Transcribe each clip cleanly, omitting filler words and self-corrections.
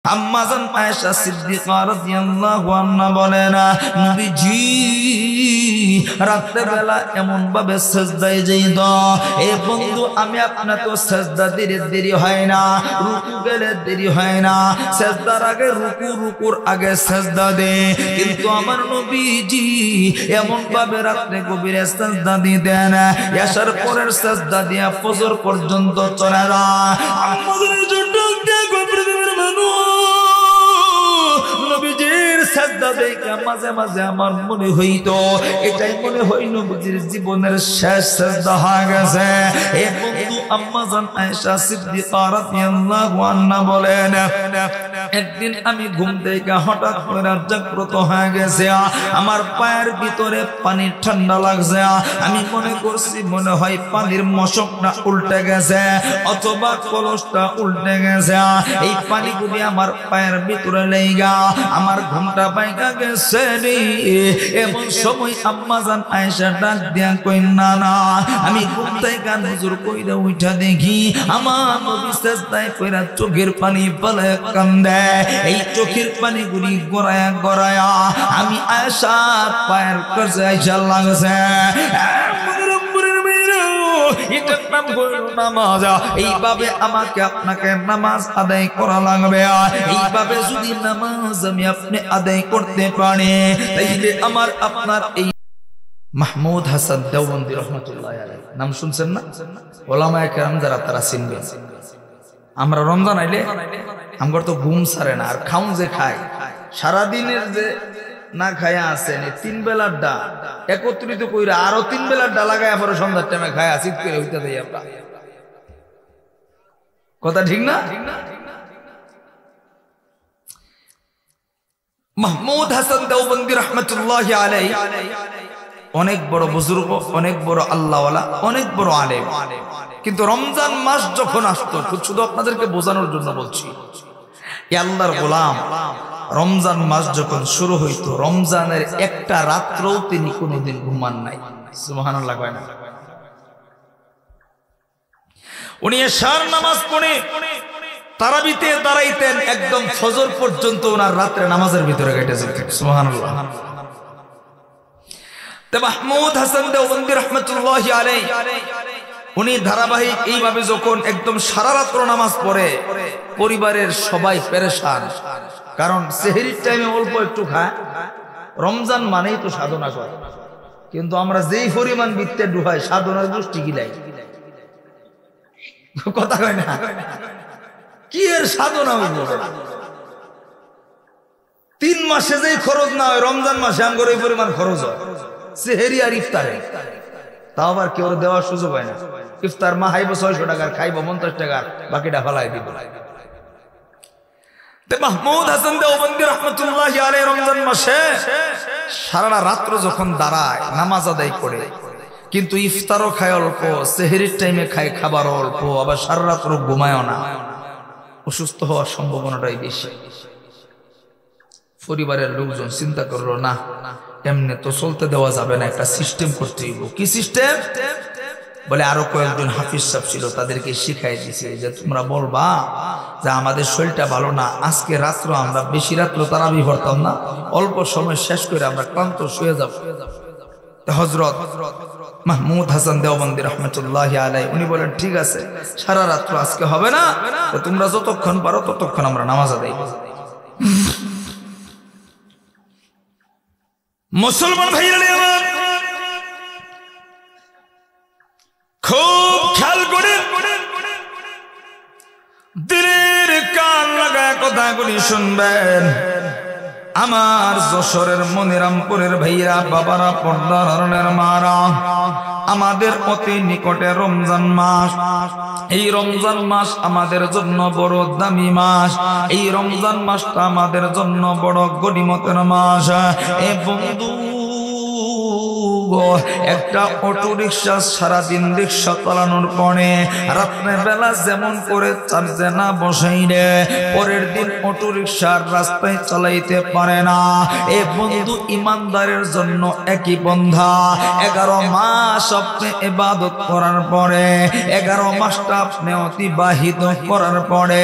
আম্মা জান আয়েশা সিদ্দিকা রাদিয়াল্লাহু আনহা বলেন, নবীজি রাতের বেলা এমন ভাবে সিজদায় যাইত, এ বন্ধু আমি আপনার তো সিজদা দিলে দেরি হয় না, রুকু গেলে দেরি হয় না, সিজদার আগে রুকু, রুকুর আগে সিজদা দে। কিন্তু আমার নবীজি এমন ভাবে রাতে গভীরে সিজদা দিতেন, এশার পরের সিজদা দিয়া ফজর পর্যন্ত চলে না। আমাদের জন্য নবীজির সিজদা দেখে মাঝে মাঝে আমার মনে হইতো, এটাই মনে হয় নবীজির জীবনের শেষ সিজদা হয়ে গেছে। এ বন্ধু আম্মা জান আয়েশা সিদ্দিকা রাদিয়াল্লাহু আনহা বলেন, একদিন আমি ঘুম থেকে হঠাৎ করে জাগ্রত হয়ে গেছে, আমার পায়ের ভিতরে পানি ঠান্ডা লাগছে, আমি মনে করছি মনে হয় পানির মশকটা উল্টে গেছে অথবা কলসটা উল্টে গেছে, এই পানিগুলি আমার পায়ের ভিতরে লেগা আমার ঘুমটা বাইকা গেছে রে। এমন সময় আম্মা জান আয়েশা ডাক দিয়া কই, না না, আমি ঘুম থেকে নজর কইরা উঠা দেখি আমার নবী সিজদায় পড়া চোখের পানি ফেলে কান্দে, এই চোখের পানিগুলি গড়ায়া গড়ায়া আমি আয়েশার পায়ের কাছে আইসা লাগছে। এটার নাম হলো নামাজ। এইভাবে আমাকে আপনাকে নামাজ আদায় করা লাগবে। এইভাবে যদি নামাজ আমি আপনি আদায় করতে পারি, তাইলে আমার আপনার এই মাহমুদ হাসান দেওবন্দি রহমতুল্লাহ আলাইহি নাম শুনছেন না? ওলামায়ে কেরাম যারা তারা চিনবেন। আমরা রমজান আইলে আমার তো ঘুম ছাড়ে না, আর খাউন যে খায় সারাদিনের যে না খায়া আছেন, তিন বেলার ডা একত্রিত কইরা আরো তিন বেলার ডা লাগায় পরে সন্ধ্যার টাইমে খায় আসিত করে হইতে দেই আমরা। কথা ঠিক না? মাহমুদ হাসান দেওবন্দি রাহমাতুল্লাহি আলাইহি অনেক বড় বুজুর্গ, অনেক বড় আল্লাহওয়ালা, অনেক বড় আলেম। কিন্তু রমজান মাস যখন আসতো, শুধু আপনাদেরকে বোঝানোর জন্য বলছি, আল্লাহর গোলাম রমজান মাস যখন শুরু হইতো, রমজানের একটা রাত্রও তিনি কোনোদিন ঘুমান নাই। সুবহানাল্লাহ কয় না? উনি এশার নামাজ পড়ে তারাবিতে দাঁড়াইতেন, একদম ফজর পর্যন্ত ওনার রাত্রে নামাজের ভিতরে কেটে যেত। সুবহানাল্লাহ। মাহমুদ হাসান দেওবন্দি রাহমাতুল্লাহি আলাইহি উনি ধারাবাহিক এইভাবে যখন একদম সারা রাত্র নামাজ পড়ে, পরিবারের সবাই পেরেশান, কারণ সেহরির টাইমে অল্প একটু খায়। রমজান মানেই তো সাধনা করে, কিন্তু আমরা যেই পরিমাণ বৃত্তে ডুবাই সাধনার গোষ্ঠী গিলাই। কথা কয় না? কি এর সাধনা হইল? 3 মাসে যেই খরচ না হয়, রমজান মাসে আমগর এই পরিমাণ খরচ হয় সেহরি আর ইফতারে। তাও আবার কেউ দেওয়ার সুযোগ হয় না। ইফতার মাহাইব 600 টাকার, খাইব 50 টাকার, বাকিটা ফেলাই দিব। মাহমুদ হাসান দেওবন্দি রাহমাতুল্লাহি আলাইহি রমজান মাসে সারা রাত্র যখন দাঁড়ায় নামাজ আদায় করে, কিন্তু ইফতারও খায় অল্প, সেহরির টাইমে খায় খাবার অল্প, আবার সারা রাত্র ঘুমায়ও না, অসুস্থ হওয়ার সম্ভাবনাটাই বেশি। পরিবারের লোকজন চিন্তা করলো, না এমনি তো চলতে দেওয়া যাবে না, একটা সিস্টেম করতে হইব। কি সিস্টেম? বলে আরো কয়েকজন হাফিজ সাহেব ছিল, তাদেরকে শিখাই দিছে যে তোমরা বলবা যে আমাদের শরীরটা ভালো না, আজকে রাত্র আমরা বেশি রাত্র তারাবি পড়তাম না, অল্প সময় শেষ করে আমরা ক্লান্ত শুয়ে যাব। হযরত মাহমুদ হাসান দেওবন্দি রাহমাতুল্লাহি আলাইহি উনি বলেন, ঠিক আছে, সারা রাত্র আজকে হবে না, তোমরা যতক্ষণ পারো ততক্ষণ আমরা নামাজ আদায় করব। মুসলমান ভাইরা আমার খুব খেয়াল করে দিলের কান লাগায় কথাগুলি শুনবেন। আমার যশোরের মনিরামপুরের ভাইরা, বাবারা, পর্দার আড়ালের মারা, আমাদের অতি নিকটে রমজান মাস। এই রমজান মাস আমাদের জন্য বড় দামি মাস। এই রমজান মাসটা আমাদের জন্য বড় গনিমতের মাস। এ বন্ধু একটা অটো রিক্সা সারাদিন রিক্সা চালানোর পরে রাত্রে বেলা যেমন করে চার্জে না বসাইলে পরের দিন অটো রিক্সার রাস্তায় চালাইতে পারে না। এ বন্ধু ইমানদারের জন্য একই বন্ধা। 11 মাস আপনি ইবাদত করার পরে 11 মাসটা আপনি অতিবাহিত করার পরে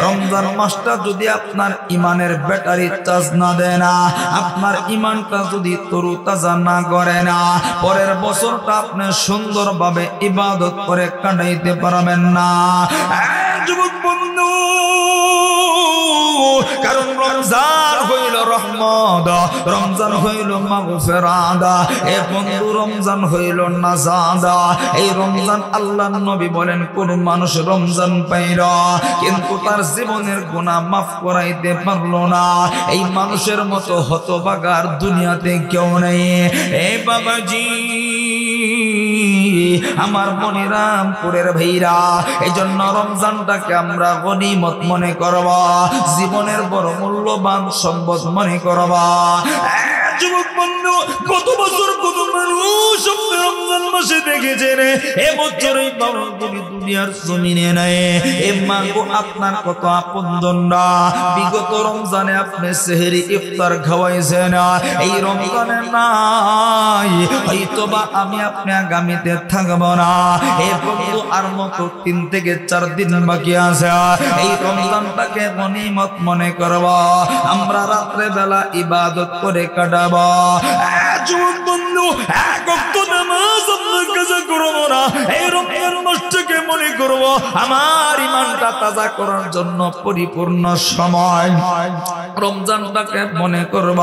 রমজান মাসটা যদি আপনার ইমানের ব্যাটারি চার্জ না দেয় না, আপনার ইমানটা যদি তরুতাজা না করে না, পরের বছরটা আপনি সুন্দরভাবে ইবাদত করে কাটাইতে পারবেন না। যুবক বন্ধু, কারণ রমজান হইল রহমত, রমজান হইল মাগফিরাত, এ বন্ধু রমজান হইল নাজাত। এই রমজান আল্লাহর নবী বলেন কোন মানুষ রমজান পাইল কিন্তু তার জীবনের গুনাহ মাফ করাইতে পারলো না, এই মানুষের মতো হতভাগার দুনিয়াতে কেউ নেই। এই বাবাজি আমার মনিরামপুরের ভাইরা, এই জন্য রমজানটাকে আমরা গনিমত মনে করবা, জীবনের বড় মূল্যবান সম্পদ মনে করবা। যুবক বন্ধু, কত বছর কত মানুষ রমজান মাসে দেখেছে রে, এবছর এই বাবাগুলি দুনিয়ার জমিনে নাই। এ মাগো আপনার কত আপনজনরা বিগত রমজানে আপনি সেহরি ইফতার খাওয়াইছে না, এই রমজানে নাই, হয়তোবা আমি আপনি আগামীতে থাকব না। এ বন্ধু আর মতো 3 থেকে 4 দিন বাকি আছে, এই রমজানটাকে গনিমত মনে করব, আমরা রাত্রে বেলা ইবাদত করে কাটাবো। যুবক বন্ধু, এক ওয়াক্ত নামাজ আপনার কাছে করব না, এই রমজান মাসটাকে মনে করব আমার ইমানটা তাজা করার জন্য পরিপূর্ণ সময়। রমজানটাকে মনে করব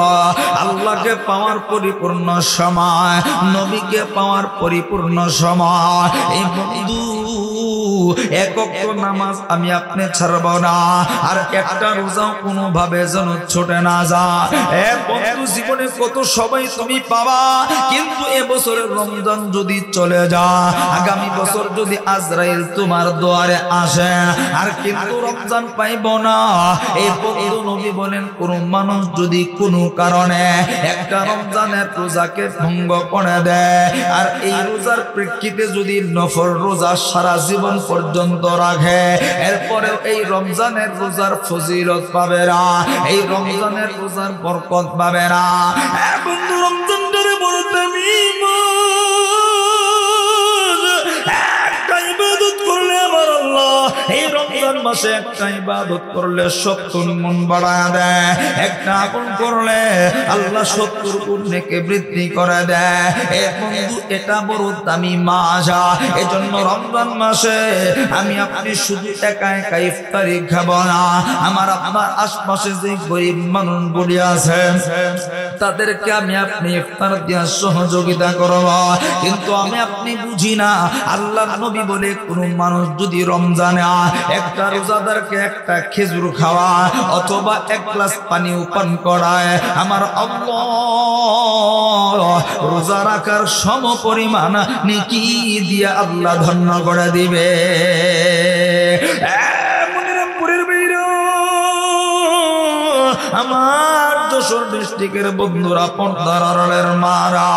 আল্লাহকে পাওয়ার পরিপূর্ণ সময়, নবীকে পাওয়ার পরিপূর্ণ সময়। এই বন্ধু এক ওয়াক্ত নামাজ আমি আপনি ছাড়ব না, আর একটা রোজা কোনোভাবে যেন ছুটে না যায়। এ বন্ধু, জীবনে কত সবাই তুমি পাবা, কিন্তু এবছরের রমজান যদি চলে যায়, আগামী বছর যদি আজরাইল তোমার দুয়ারে আসে আর কিন্তু রমজান পাইব না। এই বন্ধু নবী বলেন কোন মানুষ যদি কোনো কারণে একটা রমজানের রোজাকে ভঙ্গ করে দেয়, আর এই রোজার প্রেক্ষিতে যদি নফল রোজা সারা জীবন পর্যন্ত রাখে, এরপরে এই রমজানের রোজার ফজিলত পাবে না, এই রমজানের রোজার বরকত পাবে না। বন্ধু, রমজানটারে বড় দামি একটা ইবাদত করলে আমার আল্লাহ এই রমজান মাসে একটা ইবাদত করলে 70 গুণ বাড়ায় দেয়, একটা আমল করলে আল্লাহ 70 গুণ নেকি বৃদ্ধি করে দেয়। এ বন্ধু, এটা বড় দামি মাস, এজন্য রমজান মাসে আমি আপনি শুধু একা একা ইফতারি খাবো না, আমার আপনার আশপাশে যে গরিব মানুষগুলি আছে তাদেরকে আমি আপনি ইফতার দিয়া সহযোগিতা করব। কিন্তু আমি আপনি বুঝি না, আল্লাহর নবী বলে কোন মানুষ যদি রমজানে একটা রোজাদারকে একটা খেজুর খাওয়া অথবা 1 গ্লাস পানি পান করায়, আমার আল্লাহ রোজা রাখার সম পরিমাণ নেকি দিয়া আল্লাহ ধন্য করে দিবে। মনিরামপুরের বীর আমার যশোর ডিস্ট্রিক্টের বন্ধুরা, পর্দার আড়ালের মারা,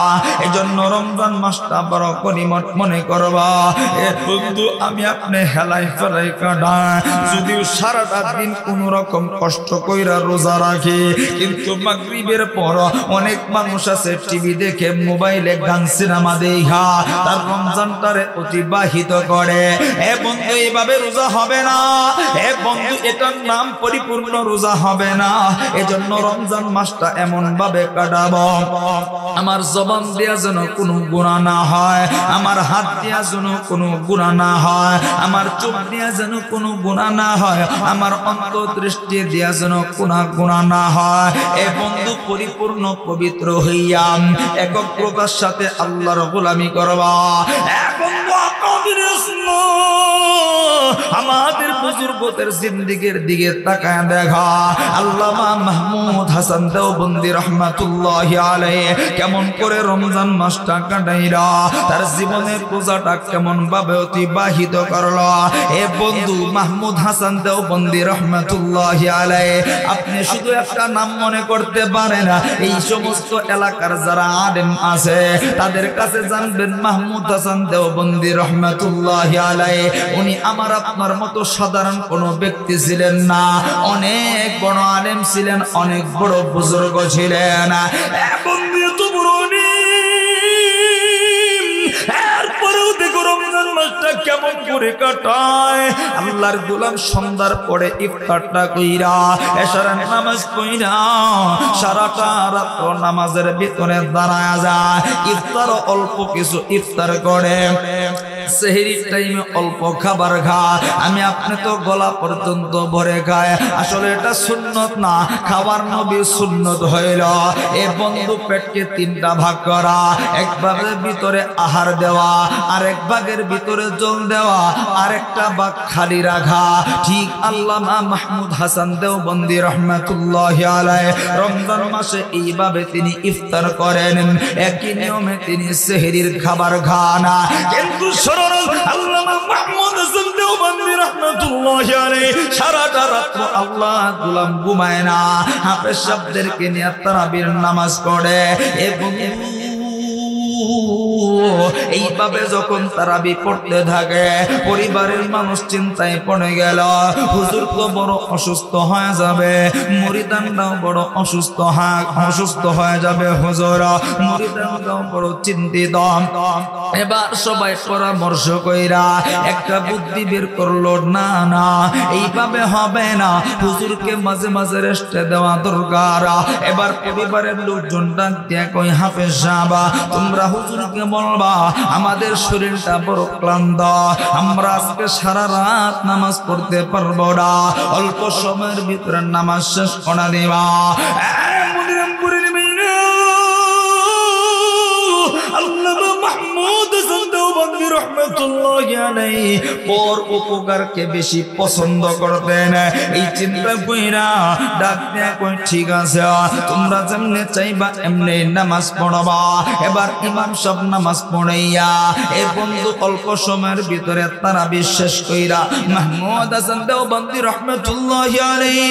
এজন্য রমজান মাসটা বড় গনিমত মনে করবা। এ বন্ধু, আমি আপনি হেলাই ফেলাই কাটায় যদিও সারাটা দিন কোন রকম কষ্ট কইরা রোজা রাখি, কিন্তু মাগরিবের পর অনেক মানুষ আছে টিভি দেখে, মোবাইলে গান সিনেমা দেখা তার রমজানটারে অতিবাহিত করে। এ বন্ধু, এইভাবে রোজা হবে না। এ বন্ধু, এটার নাম পরিপূর্ণ রোজা হবে না। এজন্য রমজান মাসটা এমন ভাবে কাটাবো আমার জবান দিয়া যেন কোনো গুনাহ না হয়, আমার হাত দিয়া যেন কোনো গুনাহ না হয়, আমার চোখ দিয়া যেন কোনো গুনাহ না হয়, আমার অন্তর্দৃষ্টি দিয়া যেন কোনো গুনাহ না হয়। এ বন্ধু, পরিপূর্ণ পবিত্র হইয়া একগ্রতার সাথে আল্লাহর গোলামি করবা। এ বন্ধু, আমাদের বুজুর্গদের জিন্দেগির দিকে তাকায় দেখা। আল্লামা মাহমুদ হাসান দেওবন্দি রহমাতুল্লাহি আলাইহি কেমন করে রমজান মাসটা কাটাইরা তার জীবনের পূজাটা কেমন ভাবে অতিবাহিত করলো। এ বন্ধু মাহমুদ হাসান দেওবন্দি রহমাতুল্লাহি আলাইহি আপনি শুধু একটা নাম মনে করতে পারেন, এই সমস্ত এলাকার যারা আলেম আছে তাদের কাছে জানবেন মাহমুদ হাসান দেওবন্দি রহমাতুল্লাহি আলাইহি উনি আমার আপনার মতো সাধারণ কোনো ব্যক্তি ছিলেন না, অনেক বড় আলেম ছিলেন, অনেক বড় বুজুর্গ ছিলেন। বন্ধু তো বড় এরপরেও দেখো রমজান মাসটা কেমন করে কাটায়। আল্লাহর গোলাম সন্ধ্যার পরে ইফতারটা কইরা এশারের নামাজ কইরা সারাটা রাত নামাজের ভিতরে দাঁড়ায় যায়। ইফতার অল্প কিছু ইফতার করে, সেহরির টাইমে অল্প খাবার খায়। আমি আপনি তো গলা পর্যন্ত ভরে খায়, আসলে এটা সুন্নত না, খাবার নবী সুন্নত হইল। এ বন্ধু পেটকে তিনটা ভাগ করা, এক ভাগের ভিতরে আহার দেওয়া, আরেক ভাগের ভিতরে জল দেওয়া, আরেকটা ভাগ খালি রাখা। ঠিক আল্লামা মাহমুদ হাসান দেওবন্দি রহমাতুল্লাহি আলাইহি রমজান মাসে এইভাবে তিনি ইফতার করেন, একই নিয়মে তিনি সেহরির খাবার খান। কিন্তু আল্লামা মাহমুদ হাসান দেওবন্দি রাহমাতুল্লাহি আলাইহি সারাটা রাত আল্লাহ গোলাম ঘুমায় না, হাফেজ সাহেবদেরকে নিয়ে তারাবির নামাজ পড়ে। এবং এইভাবে যখন তারাবি পড়তে থাকে পরিবারের মানুষ চিন্তায় পড়ে গেল, হুজুর তো বড় অসুস্থ হয়ে যাবে, মুরিদানরাও বড় অসুস্থ হয়ে যাবে, হুজুর মুরিদানরাও বড় চিন্তিত। এবার সবাই পরামর্শ কইরা একটা বুদ্ধি বের করলো, না না এইভাবে হবে না, হুজুরকে মাঝে মাঝে রেস্টে দেওয়া দরকার। এবার পরিবারের লোকজন ডাক দিয়ে কই, হাফেজ সাহেব তোমরা হুজুরকে বলবা আমাদের শরীরটা বড় ক্লান্ত, আমরা আজকে সারা রাত নামাজ পড়তে পারবো না, অল্প সময়ের ভিতরে নামাজ শেষ করে দেবা। আল্লামা মাহমুদ হাসান দেওবন্দি রাহমাতুল্লাহি আলাইহি পর উপকারকে বেশি পছন্দ করতেন। এই চিন্তা কইরা ডাক দেয়া কই, ঠিক আছে তোমরা যেমনে চাইবা এমনি নামাজ পড়বা। এবার ইমাম সাহেব নামাজ পড়াইয়া এ বন্ধু অল্প সময়ের ভিতরে তারাবি শেষ কইরা মাহমুদ হাসান দেওবন্দি রাহমাতুল্লাহি আলাইহি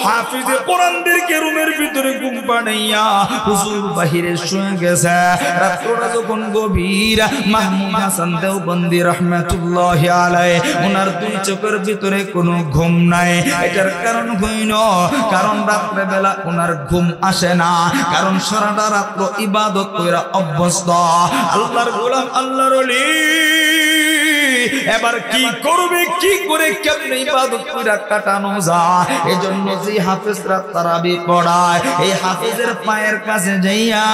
হাফিজে কোরআনদেরকে রুমের ভিতরে ঘুম পাড়াইয়া হুজুর বাহিরে শুয়ে গেছে। রাতটা যখন গভীর, মাহমুদ হাসান দেওবন্দি রাহমাতুল্লাহি আলাইহি ওনার দুই চোখের ভিতরে কোনো ঘুম নাই। এটার কারণ হইল, কারণ রাত্রে বেলা ওনার ঘুম আসে না, কারণ সারাটা রাত্র ইবাদত কইরা অভ্যস্ত। আল্লাহর গোলাম, আল্লাহর ওলি এবার কি করবে, কি করে কেমনে ইবাদত কইরা কাটানো যায়। এজন্য যে হাফেজরা তারাবি পড়ায় এই হাফেজের পায়ের কাছে যাইয়া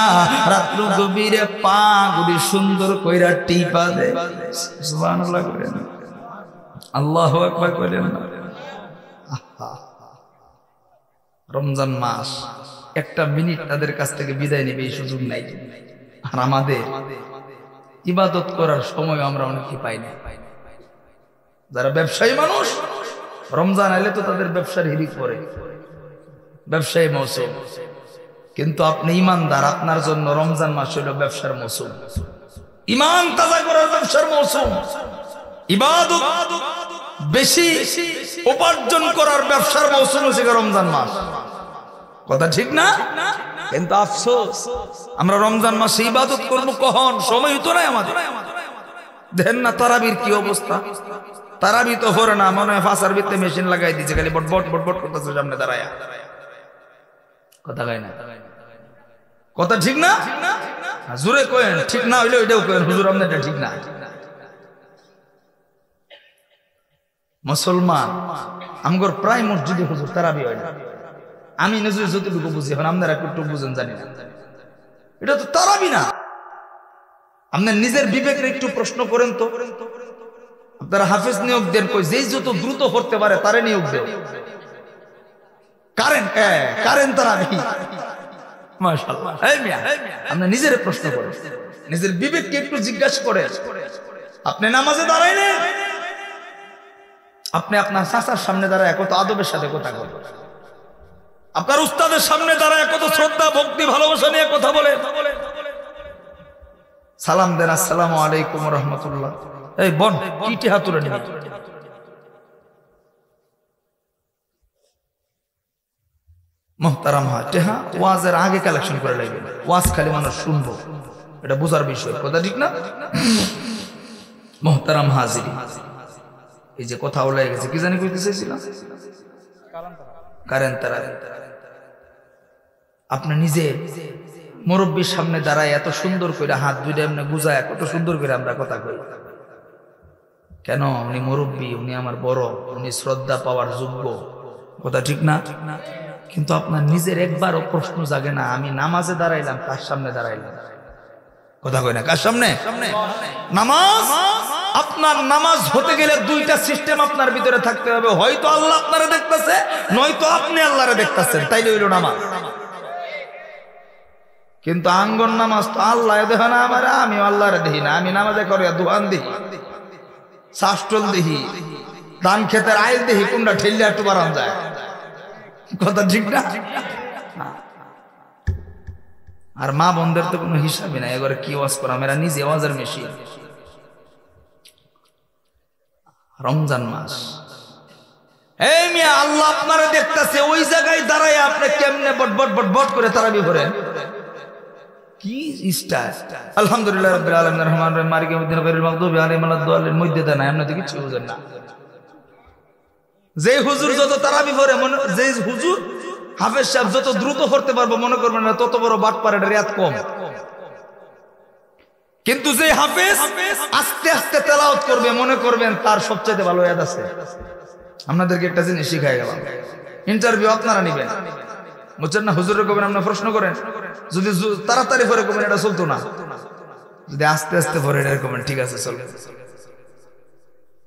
রাত্র গভীরে পা গুলি সুন্দর কইরা টিপা দেয়। সুবহানাল্লাহ করেন, আল্লাহু আকবার করেন। রমজান মাস একটা মিনিট তাদের কাছ থেকে বিদায় নেবে এই সুযোগ নাই। আর আমাদের ইবাদত করার সময় আমরা অনেকে পাই না। যারা ব্যবসায়ী মানুষ, রমজান আইলে তো তাদের ব্যবসার হিরিক পড়ে, ব্যবসায়ী মৌসুম। কিন্তু আপনি ইমানদার, আপনার জন্য রমজান মাস হইল ব্যবসার মৌসুম, ইমান তাজা করার ব্যবসার মৌসুম, ইবাদত বেশি উপার্জন করার ব্যবসার মৌসুম হচ্ছে রমজান মাস। কথা ঠিক না? কিন্তু আফসোস আমরা রমজান মাসে ইবাদত করবো কখন? সময় তো নাই আমাদের। দেখেন না তারাবির কি অবস্থা, তারাবি তো হরে না, মনে হয় ফাঁসার ভিতরে মেশিন লাগাই দিচ্ছে, খালি বট বট বট বট করতেছে সামনে দাঁড়ায়। কথা গায় না, কথা ঠিক না? জোরে কয়েন, ঠিক না হইলে ওইটাও কয়েন, হুজুর আপনার এটা ঠিক না। মুসলমান আমগর প্রায় মসজিদে হুজুর তারাবি হয় না। আমি নিজে যতটুকু বুঝি, এখন আপনারা একটু বুঝেন জানি না, এটা তো তারাবি না। আপনার নিজের বিবেকের একটু প্রশ্ন করেন তো। আপনারা হাফেজ নিয়োগ দেন, কই যেই যত দ্রুত করতে পারে তারে নিয়োগ দেন। কারেন্ট তারাবি, মাশাআল্লাহ। এই মিয়া, আপনি নিজের প্রশ্ন করেন, নিজের বিবেককে একটু জিজ্ঞাসা করেন। আপনি নামাজে দাঁড়াইলেন, আপনি আপনার চাচার সামনে দাঁড়ায় কত আদবের সাথে কথা বলেন, আপনার উস্তাদের সামনে দাঁড়ায় কত শ্রদ্ধা ভক্তি ভালোবাসা নিয়ে কথা বলেন। সালাম দেন আসসালামু আলাইকুম ওয়া রাহমাতুল্লাহ, এই বোন কিটি হাতুরে নিবি, মুহতারাম হয় টেহা ওয়াজের আগে কালেকশন করে লাগবে, ওয়াজ খালি মানুষ শুনবো, এটা বোঝার বিষয়, কথা ঠিক না? মুহতারাম হাজিরি, এই যে কথা বলে গেছে কি জানি কইতে চাইছিলাম, কারেন্ট তারা আপনি নিজে মুরব্বীর সামনে দাঁড়ায় এত সুন্দর করে হাত দুইটা এমনি গুজায় কত সুন্দর করে আমরা কথা কই, কেন? উনি মুরব্বী, উনি আমার বড়, উনি শ্রদ্ধা পাওয়ার যোগ্য, কথা ঠিক না? কিন্তু আপনার নিজের একবারও প্রশ্ন জাগে না আমি নামাজে দাঁড়াইলাম কার সামনে দাঁড়াইলাম, কথা কই না, কার সামনে? নামাজ, আপনার নামাজ হতে গেলে দুইটা সিস্টেম আপনার ভিতরে থাকতে হবে, হয়তো আল্লাহ আপনারা দেখতেছে, নয়তো আপনি আল্লাহরে দেখতেছেন, তাইলে হইল নামাজ। কিন্তু আঙ্গন নামাজ তো আল্লাহ দেখে না আমার, আমি আল্লাহরে দেখি না, আমি নামাজে করে দোকান দেখি, শাস্টল দেখি, ধান খেতের আইল দেখি, কোনটা ঠেললে একটু বাড়ান যায়, কথা ঠিক না? আর মা বোনদের তো কোনো হিসাবই নাই, এবারে কি ওয়াজ করা, মেরা নিজে ওয়াজের মেশিন। রমজান মাস, এই মিয়া আল্লাহ আপনারা দেখতেছে, ওই জায়গায় দাঁড়ায় আপনি কেমনে বটবট বটবট করে তারাবি করেন, কি স্টাইল! আলহামদুলিল্লাহ রাব্বিল আলামিন রহমানির রহিম মালিকি ইয়াউমিদ্দিন গায়রিল মাগদুবি আলাইহিম ওয়ালাদ-দাল্লিন মধ্যে দেন, আপনি তো কিছু বুঝেন না। যে হুজুর যত তারাবি পড়ে, যে হুজুর হাফেজ সাহেব যত দ্রুত পড়তে পারবো মনে করবেন না তত বড় বাটপারের রিয়াত কম। কিন্তু যে হাফেজ আস্তে আস্তে তেলাওয়াত করবে মনে করবেন তার সবচেয়ে ভালো ইয়াদ আছে। আপনাদেরকে একটা জিনিস শিখাই গেলাম, ইন্টারভিউ আপনারা নিবেন, বুঝছেন না? হুজুরের কবেন আপনি প্রশ্ন করেন, যদি তাড়াতাড়ি পরে কবেন এটা চলতো না, যদি আস্তে আস্তে পরে এটা কবেন ঠিক আছে চলবে।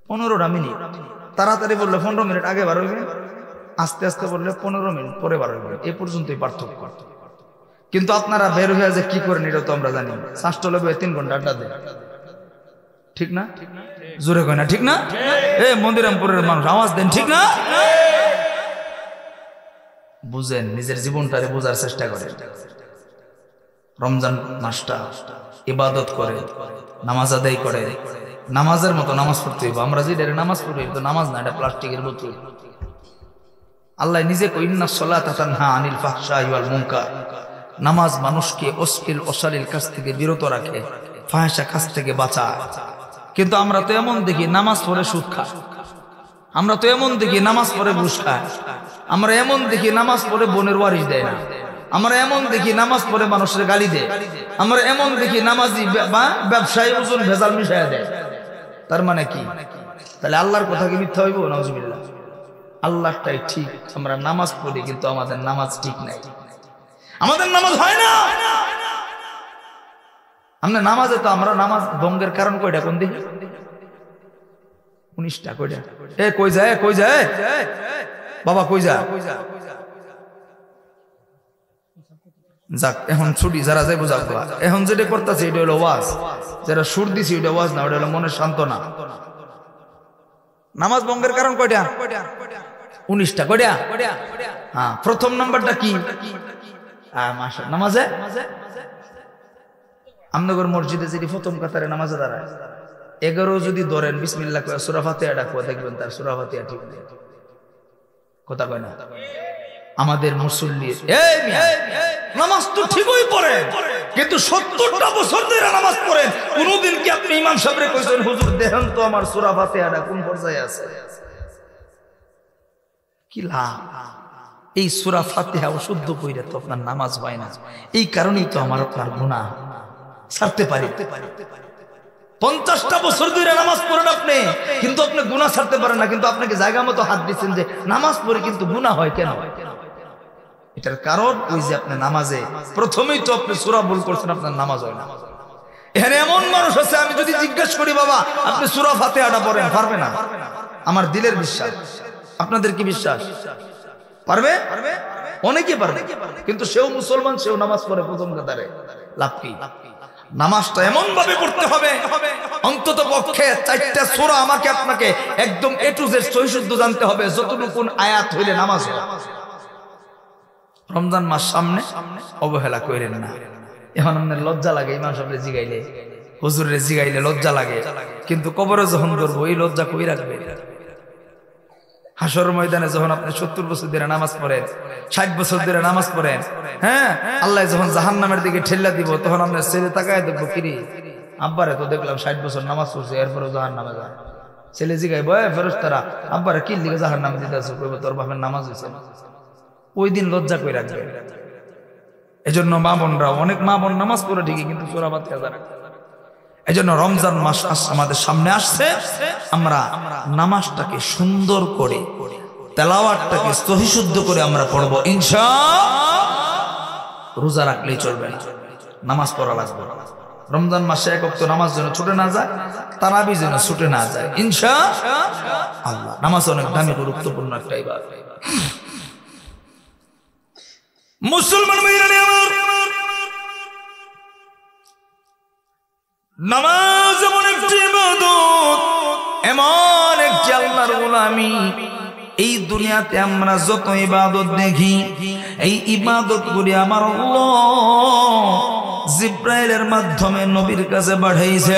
15টা মিনিট তাড়াতাড়ি বললে 15 মিনিট আগে বার হইবে, আস্তে আস্তে বললে 15 মিনিট পরে বার হইবে, এ পর্যন্তই পার্থক্য। কিন্তু আপনারা বের হয়ে যে কি করেন এটা তো আমরা জানি, শাস্ত্র লবে 3 ঘন্টা আড্ডা দেয়, ঠিক না? জোরে কয় না ঠিক না? এই মন্দিরামপুরের মানুষ আওয়াজ দেন ঠিক না? বুঝেন, নিজের জীবনটারে বোঝার চেষ্টা করেন। রমজান মাসটা ইবাদত করে, নামাজ আদায় করে, নামাজের মতো নামাজ পড়তে হইব। আমরা যে নামাজ পড়ি তো নামাজ না, এটা প্লাস্টিকের বোতল। আল্লাহ নিজে কই ইন্নাস সালাতা তানহা আনিল ফাহশাই ওয়াল মুনকার, নামাজ মানুষকে অশ্লীল অশালীল কাজ থেকে বিরত রাখে, ফাহিশা কাজ থেকে বাঁচায়। কিন্তু আমরা তো এমন দেখি নামাজ পড়ে সুদ খায়, আমরা তো এমন দেখি নামাজ পড়ে ঘুষ খায়, আমরা এমন দেখি নামাজ পড়ে বোনের ওয়ারিশ দেয় না, আমরা এমন দেখি নামাজ পড়ে মানুষের গালি দেয়, আমরা এমন দেখি নামাজি ব্যবসায়ী ওজন ভেজাল মিশাইয়া দেয়। তার মানে কি? তাহলে আল্লাহর কথা কি মিথ্যা হইব? নাউজুবিল্লাহ। আল্লাহটাই ঠিক, আমরা নামাজ পড়ি কিন্তু আমাদের নামাজ ঠিক নাই, আমাদের নামাজ হয় না। আমরা নামাজে তো আমরা নামাজ ভঙ্গের কারণ কয়টা কোন দিকে? 19টা। কয়টা? এ কই যায়, কই যায় বাবা, কই যা? যাক, এখন ছুটি, যারা যাই বোঝা। এখন যেটা করতেছে এটা হলো ওয়াজ, যারা সুর দিছি ওটা ওয়াজ না, ওটা হলো মনের সান্ত্বনা। নামাজ ভঙ্গের কারণ কয়টা? 19টা। কয়টা? হ্যাঁ, প্রথম নাম্বারটা কি? নামাজে আমনগর মসজিদে যদি প্রথম কাতারে নামাজে দাঁড়ায় 11 যদি ধরেন বিসমিল্লাহ কয় সূরা ফাতিহা ডাকো, দেখবেন তার সূরা ফাতিহা ঠিক নেই, কথা কয় না? আমাদের মুসল্লির এই মিয়া নামাজ তো ঠিকই পড়ে, কিন্তু 70টা বছর ধরে নামাজ পড়েন, কোনদিন কি আপনি ইমাম সাহেবরে কইছেন হুজুর দেখেন তো আমার সূরা ফাতিহাটা কোন পর্যায়ে আছে? কি লাভ? এই সূরা ফাতিহা অশুদ্ধ কইরা তো আপনার নামাজ হয় না। এই কারণেই তো আমার আপনার গুনাহ ছাড়তে পারি। 50টা বছর ধরে নামাজ পড়েন আপনি, কিন্তু আপনি গুনাহ ছাড়তে পারেন না। কিন্তু আপনাকে জায়গা মতো হাত দিচ্ছেন যে নামাজ পড়ে কিন্তু গুনাহ হয় কেন? এটার কারণ ওই যে আপনি নামাজে প্রথমেই তো আপনি সূরা ভুল করছেন, আপনার নামাজ হয় না। এখানে এমন মানুষ আছে, আমি যদি জিজ্ঞেস করি বাবা আপনি সূরা ফাতিহাটা পড়েন, পারবে না। আমার দিলের বিশ্বাস, আপনাদের কি বিশ্বাস? পারবে? অনেকে পারবে, কিন্তু সেও মুসলমান, সেও নামাজ পড়ে প্রথম কাতারে, লাভ কি? নামাজটা এমন ভাবে করতে হবে অন্তত পক্ষে 4টা সূরা আমাকে আপনাকে একদম এ টু জেড সহিশুদ্ধ জানতে হবে, যতটুকু আয়াত হইলে নামাজ হয়। রমজান মাস সামনে, অবহেলা করেন না। এখন আপনার লজ্জা লাগে ইমাম সাহেবের জিগাইলে, হুজুরের জিগাইলে লজ্জা লাগে, কিন্তু কবরে যখন করবো এই লজ্জা কই রাখবে? হাসর ময়দানে যখন আপনি 70 বছর ধরে নামাজ পড়েন, 60 বছর ধরে নামাজ পড়েন, হ্যাঁ, আল্লাহ যখন জাহান্নামের দিকে ঠেল্লা দিব, তখন আপনার ছেলে তাকায় দেখবো, কিরে আব্বারে তো দেখলাম 60 বছর নামাজ পড়ছে, এরপরেও জাহান্নামে যায়। ছেলে জিগাই বয় ফেরেশতারা, আব্বারে কি লিগে জাহান্নামে দিতেছে? কইব তোর বাপের নামাজ হয়েছে। ওই দিন লজ্জা কই রাখবে। এজন্য মা বোনরা, অনেক মা বোন নামাজ পড়ে ঠিকই, কিন্তু সূরা ফাতিহা জানে না। এজন্য রমজান মাস আমাদের সামনে আসছে, আমরা নামাজটাকে সুন্দর করে, তেলাওয়াতটাকে সহিশুদ্ধ করে আমরা পড়বো ইনশাআল্লাহ। রোজা রাখলেই চলবে না, নামাজ পড়া লাগবে। রমজান মাসে এক ওয়াক্ত নামাজ যেন ছুটে না যায়, তারাবি যেন ছুটে না যায় ইনশাআল্লাহ। নামাজ অনেক দামি গুরুত্বপূর্ণ একটা ইবাদত। মুসলমান ভাইরা আমার, নামাজ এমন একটি ইবাদত, এমন একটি আল্লাহর গোলামি। এই দুনিয়াতে আমরা যত ইবাদত দেখি, এই ইবাদত গুলি আমার আল্লাহ জিব্রাইলের মাধ্যমে নবীর কাছে পাঠাইছে,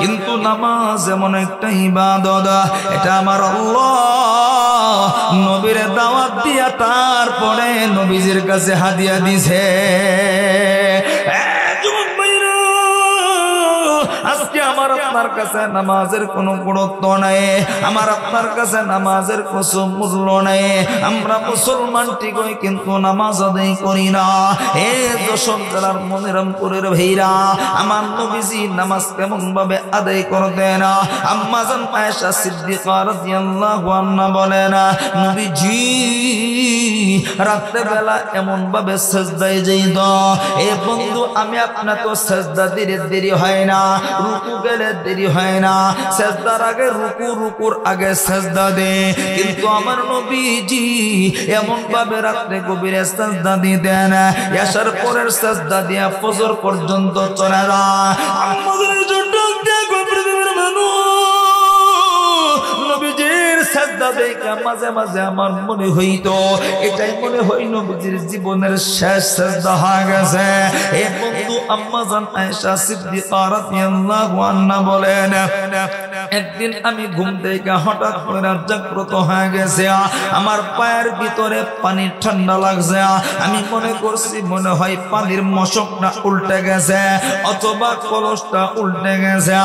কিন্তু নামাজ এমন একটা ইবাদত, এটা আমার আল্লাহ নবীর দাওয়াত দিয়া তারপরে নবীজির কাছে হাদিয়া দিছে। আজকে আমার আপনার কাছে নামাজের কোনো গুরুত্ব নাই, আমার আপনার কাছে নামাজের কোনো মূল্য নাই। আমরা মুসলমান ঠিকই, কিন্তু নামাজ আদায় করি না। এ যশোর জেলার মনিরামপুরের ভাইরা, আমার নবীজি নামাজ কেমন ভাবে আদায় করতেন? আম্মা জান আয়েশা সিদ্দিকা রাদিয়াল্লাহু আনহা বলেন, নবীজি রাতের বেলা এমন ভাবে সিজদায় যাইত, এ বন্ধু আমি আপনার তো সিজদা দিলে দেরি হয় না, রুকু গেলে দেরি হয় না, সিজদার আগে রুকু, রুকুর আগে সিজদা দে। কিন্তু আমার নবীজি এমন ভাবে রাতে গভীরে সিজদা দিতেন, এশার পরের সিজদা দিয়া ফজর পর্যন্ত চলে না। আমাদের জন্য নবীজির সিজদা দেখা মাঝে মাঝে আমার মনে হইতো, এটাই মনে হয় নবীজির জীবনের শেষ সিজদা হয়ে গেছে। এ বন্ধু আম্মা জান আয়েশা সিদ্দিকা রাদিয়াল্লাহু আনহা বলেন, একদিন আমি ঘুম থেকে হঠাৎ করে জাগ্রত হয়ে গেছে, আমার পায়ের ভিতরে পানি ঠান্ডা লাগছে। আমি মনে করছি মনে হয় পানির মশকটা উল্টে গেছে, অথবা কলসটা উল্টে গেছে।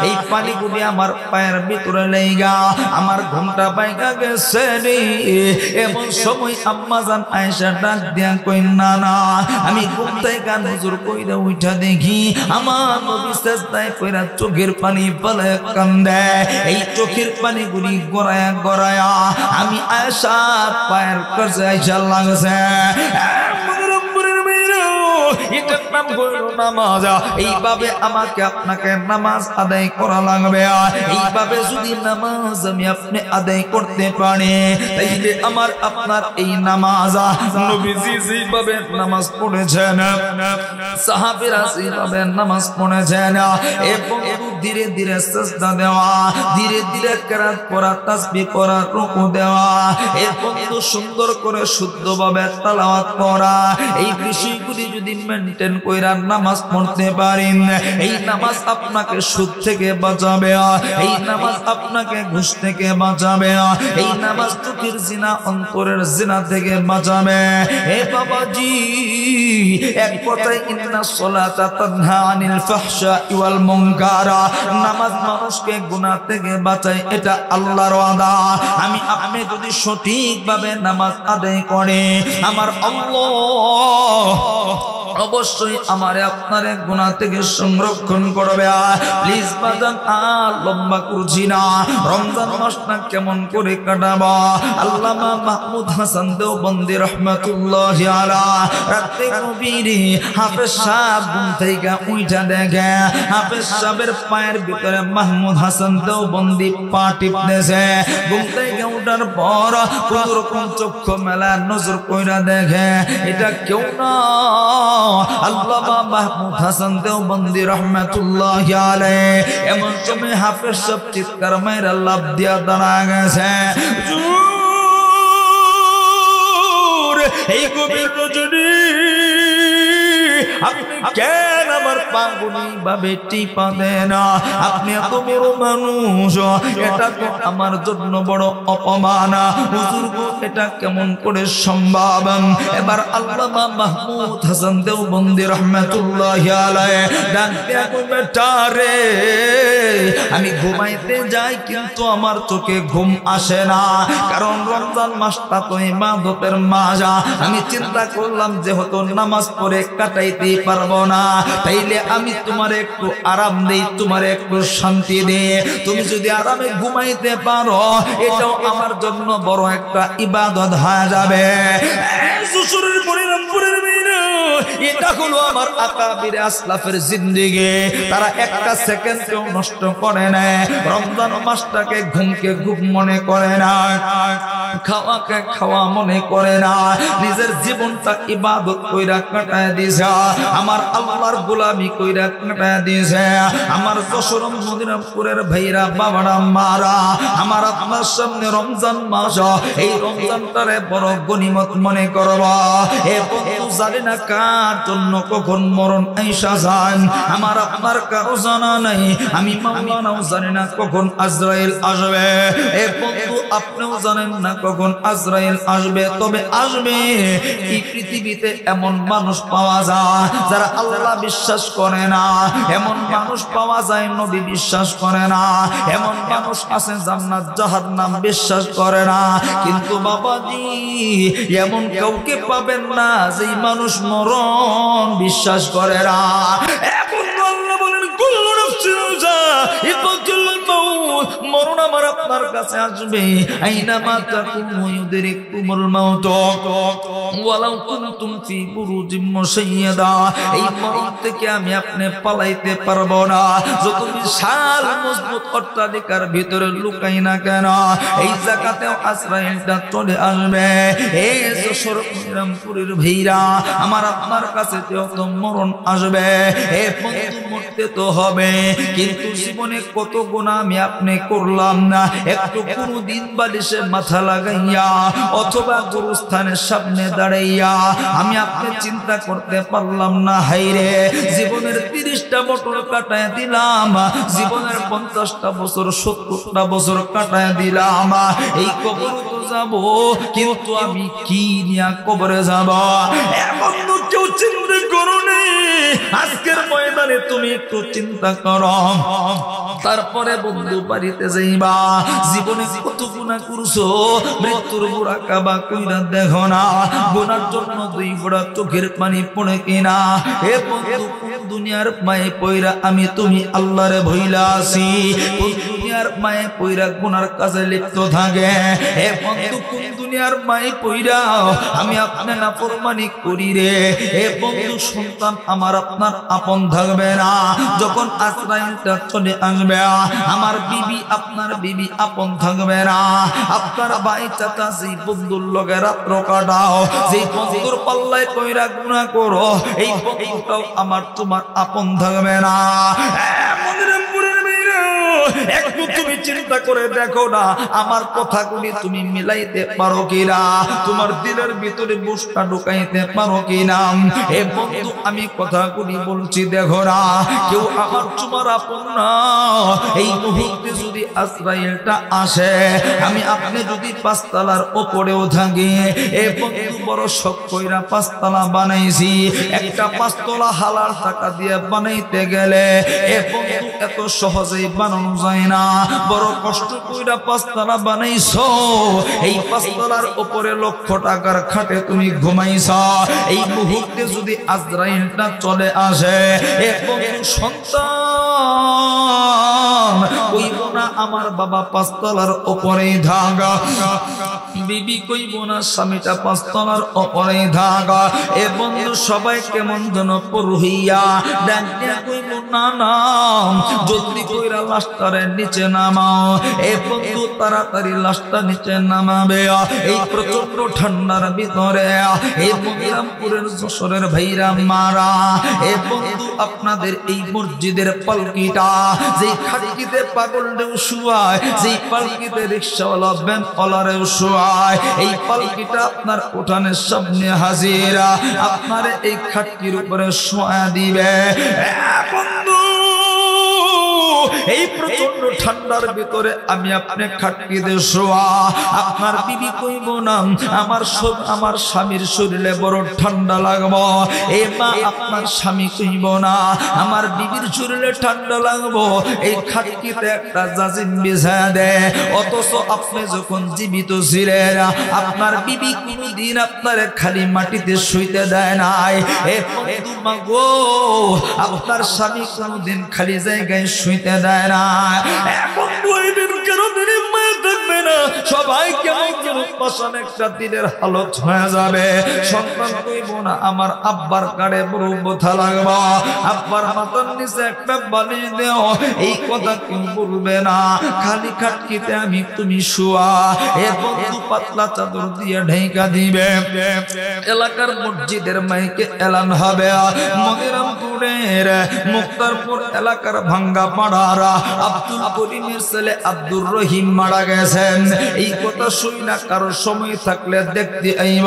এই পানিগুলি আমার পায়ের ভিতরে লেগা আমার ঘুমটা বাইকা গেছে রে। এমন সময় আম্মা জান আয়েশা ডাক দিয়া কই, না না, আমি ঘুম থেকে নজর কইরা উঠা দেখি আমার নবী সিজদায় পড়া চোখের পানি ফেলে কান্দে। এই চোখের পানিগুলি গড়ায়া গড়ায়া আমি আয়েশা পায়ের কাছে আইসা লাগছে। এটার নাম হলো নামাজ। এইভাবে আমাকে আপনাকে নামাজ আদায় করা লাগবে। এইভাবে যদি নামাজ আমি আপনি আদায় করতে পারি, তাইলে আমার আপনার এই নামাজ নবীজি যেভাবে নামাজ পড়েছেন, সাহাবীরা যেভাবে নামাজ পড়েছেন, এবং ধীরে ধীরে সিজদা দেওয়া, ধীরে ধীরে কিরাত পড়া, তাসবিহ করা, রুকু দেওয়া, এবং সুন্দর করে শুদ্ধভাবে তেলাওয়াত করা, এই বিষয়গুলি যদি মেইনটেইন কইরা নামাজ পড়তে পারেন, এই নামাজ আপনাকে সুদ থেকে বাঁচাবে, এই নামাজ আপনাকে ঘুষ থেকে বাঁচাবে, এই নামাজ চোখের জিনা, অন্তরের জিনা থেকে বাঁচাবে। হে বাবাজি, এক কথায় ইন্নাস সালাতা তানহা আনিল ফাহশাই ওয়াল মুনকার, নামাজ মানুষকে গুনাহ থেকে বাঁচায়, এটা আল্লাহর ওয়াদা। আমি আপনি যদি সঠিকভাবে নামাজ আদায় করে, আমার আল্লাহ অবশ্যই আমারে আপনারে গুনাহ থেকে সংরক্ষণ করবে। প্লিজ বাজান আর লম্বা করছি না, রমজান মাসটা কেমন করে কাটাবো? আল্লামা মাহমুদ হাসান দেওবন্দি রাহমাতুল্লাহি আলাইহি রাতে নবীরে হাফেজ সাহেব ঘুম থেকে উঠা দেখে হাফেজ সাহেবের পায়ের ভিতরে মাহমুদ হাসান দেওবন্দি পা টিপতেছে। ঘুম থেকে উঠার পর কোন রকম চক্ষু মেলা নজর কইরা দেখে, এটা কেউ না, আল্লামা মাহমুদ হাসান দেওবন্দি রাহমাতুল্লাহি আলাইহি এমন সময় হাফেজ সব চিৎকার মাইরা লাফ দিয়া দাঁড়া গেছে এই গভীর রজনী আপনি কেন আমার পাগুনি ভাবে টিপা দেন আপনি এত বড় মানুষ এটা তো আমার জন্য বড় অপমান হুজুর গো এটা কেমন করে সম্ভব এবার আল্লামা মাহমুদ হাসান দেওবন্দি রাহমাতুল্লাহি আলাইহি ডাক দিয়া কই বেটা রে আমি ঘুমাইতে যাই কিন্তু আমার চোখে ঘুম আসে না কারণ রমজান মাসটা তো ইবাদতের মাস আমি চিন্তা করলাম যেহেতু নামাজ পড়ে কাটাইতে পারবো না তাইলে আমি তোমার একটু আরাম দেই তোমার একটু শান্তি দেই তুমি যদি আরামে ঘুমাইতে পারো এটাও আমার জন্য বড় একটা ইবাদত হয়ে যাবে শ্বশুরের পরিণামপুরের মেয়েরা এটা হলো আমার আকাবির আসলাফের জিন্দেগি তারা একটা সেকেন্ডও নষ্ট করে না রমজান মাসটাকে ঘুমকে ঘুম মনে করে না খাওয়াকে খাওয়া মনে করে না নিজের জীবনটা ইবাদত কইরা কাটায় দিয়েছে আমার আল্লাহর গোলামি কইরা কাটায় দিয়েছে আমার যশোর মদিনাপুরের ভাইরা বাবারা মারা আমার আপনার সামনে রমজান মাস এই রমজানটারে বড় গনিমত মনে করব এ বন্ধু জানি না কার জন্য কখন মরণ আইসা যায় আমার আপনার কারো জানা নাই আমি মাওলানাও জানি না কখন আজরাইল আসবে এ বন্ধু আপনিও জানেন না কখন আজরাইল আসবে তবে আসবে এই পৃথিবীতে এমন মানুষ পাওয়া যায় যারা আল্লাহ বিশ্বাস করে না এমন মানুষ পাওয়া যায় নবী বিশ্বাস করে না এমন মানুষ আছে জান্নাত জাহান্নাম বিশ্বাস করে না কিন্তু বাবাজি এমন কাউকে পাবেন না যেই মানুষ মরণ বিশ্বাস করে না এখন আল্লাহ বলেন কুল্লু নাফসিন যায়িকাতুল মাউত মরণ আমার আপনার কাছে আসবে আইনামা তাকুনু ইউদরিকুমুল মাউত ওয়ালাউ কুনতুম ফি বুরুজিম মুশাইয়াদা এই মরণ থেকে আমি আপনি পালাইতে পারবো না যত বিশাল মজবুত অট্টালিকার ভিতরে লুকাই না কেন এই জায়গাতেও আজরাইলটা চলে আসবে এই যশোর রামপুরের ভাইরা আমার আপনার কাছে তো মরণ আসবে এ বন্ধু মরতে তো হবে কিন্তু জীবনে কত গুনাহ আমি আপনি করলাম না একটু কোনদিন বালিশে মাথা লাগাইয়া অথবা গুরুস্থানের সামনে দাঁড়াইয়া আমি আপনি চিন্তা করতে পারলাম না হাইরে জীবনের 30টা বছর কাটায় দিলাম জীবনের 50টা বছর 70টা বছর কাটায় দিলাম এই কবর তো যাব কিন্তু আমি কি নিয়া কবরে যাব এমন কেউ চিন্তা করো নি আজকের ময়দানে তুমি একটু চিন্তা করো তারপরে বন্ধু বাড়িতে যাইবা জীবনে কত গুনাহ করছো মৃত্যুর বুড়া কাবা কইরা দেখো না গুনার জন্য দুই ফোঁটা চোখের পানি পড়ে কিনা এ বন্ধু কোন দুনিয়ার মায়ে পয়রা আমি তুমি আল্লাহরে ভইলা আছি কোন দুনিয়ার মায়ে পয়রা গুনার কাজে লিপ্ত থাকে এ বন্ধু কোন দুনিয়ার মায়ে পয়রা আমি আপনি নাফরমানি করি রে এ বন্ধু সন্তান আমার আপনার আপন থাকবে না যখন আজরাইলটা চলে আসবে আমার বিবি আপনার বিবি আপন থাকবে না আপনার ভাই চাচা যেই বন্ধুর লগে রাত্র কাটাও যেই বন্ধুর পাল্লায় কইরা গুনাহ করো এই বন্ধুটাও আমার তোমার আপন থাকবে না একটু তুমি চিন্তা করে দেখো না আমার কথাগুলি তুমি মিলাইতে পারো কিনা তোমার দিলের ভিতরে বুঝটা ঢুকাইতে পারো কিনা এ বন্ধু আমি কথাগুলি বলছি দেখো না কেউ আমার তোমার আপন না এই মুহূর্তে যদি আজরাইলটা আসে আমি আপনি যদি 5 তলার উপরেও থাকি এ বন্ধু বড় শখ কইরা 5 তলা বানাইছি একটা 5 তলা হালাল টাকা দিয়ে বানাইতে গেলে এ বন্ধু এত সহজেই বানানো যায় না বড় কষ্ট কইরা 5 তলা বানাইছো এই 5 তলার উপরে লক্ষ টাকার খাটে তুমি ঘুমাইছো এই মুহূর্তে যদি আজরাইলটা চলে আসে এ বন্ধু সন্তান কইবো না আমার বাবা 5 তলার উপরেই থাকা বিবি কইব না স্বামীটা পাঁচতলার উপরে থাকা। এ বন্ধু সবাই কেমন যেন পর হইয়া ডাক দিয়া কইব না না জলদি কইরা লাশটারে নিচে নামাও। এ বন্ধু তাড়াতাড়ি লাশটা নিচে নামাবে। এই প্রচন্ড ঠান্ডার ভিতরে এই মনিরামপুরের যশোরের ভাইরা মারা, এ বন্ধু আপনাদের এই মসজিদের পালকিটা যেই খাটকিতে পাগলরেও শুয়ায়, যেই পালকিতে রিকশাওয়ালা ভ্যানওয়ালারেও শুয়ায়, এই পালকিটা আপনার উঠানের সামনে হাজিরা আপনার এই খাটকির উপরে শোয়া দিবে। বন্ধু এই প্রচন্ড ঠান্ডার ভিতরে আমি আপনি খাটকিতে শোয়া, আপনার বিবি কইব না আমার স্বামীর শরীরে বড় ঠান্ডা লাগবো। এ মা আপনার স্বামী কইব না আমার বিবির শরীরে ঠান্ডা লাগবো। এই খাটকিতে একটা জাজিম বিছায়া দেয়, অথচ আপনি যখন জীবিত ছিলেন আপনার বিবি কোনদিন আপনার খালি মাটিতে শুইতে দেয় নাই। এ বন্ধু মাগো আপনার স্বামী কোনদিন খালি জায়গায় শুইতে দেয় না। এখন দুইদিন কেন দিন মায়া থাকবে না, সবাই কেমন যেন পাশান একটা দিনের হালত হয়ে যাবে। সন্তান কইব না আমার আব্বার কাড়ে বড় ব্যথা লাগবে, আব্বার মাথার নিচে একটা বালিশ দেও, এই কথা কেউ বলবে না। খালি খাটকিতে আমি তুমি শুয়া, এ বন্ধু পাতলা চাদর দিয়ে ঢেকা দিবে। এলাকার মসজিদের মাইকে এলান হবে মনিরামপুরের মুক্তারপুর এলাকার ভাঙ্গা পাড়ারা আব্দুল করিমের ছেলে আব্দুর রহিম মারা গেছেন। এই কথা শুই না কারোর সময় থাকলে দেখতে আইব,